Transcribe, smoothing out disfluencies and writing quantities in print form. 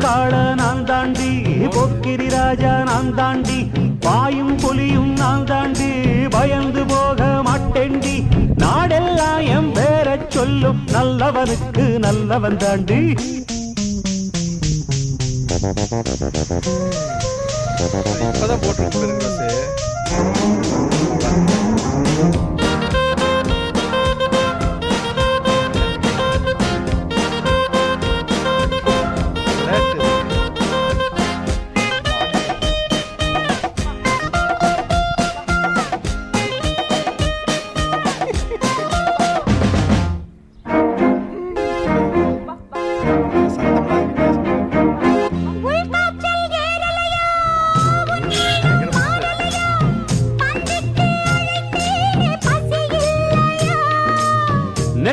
காள நான் தாண்டி, பொக்கிரி ராஜா நான் தாண்டி, பாயும் புலியும் நான் தாண்டி, பயந்து போக மாட்டேண்டி. நாடெல்லாம் என் பேர சொல்லும், நல்லவனுக்கு நல்லவன் தாண்டி. இப்பதான் போட்டு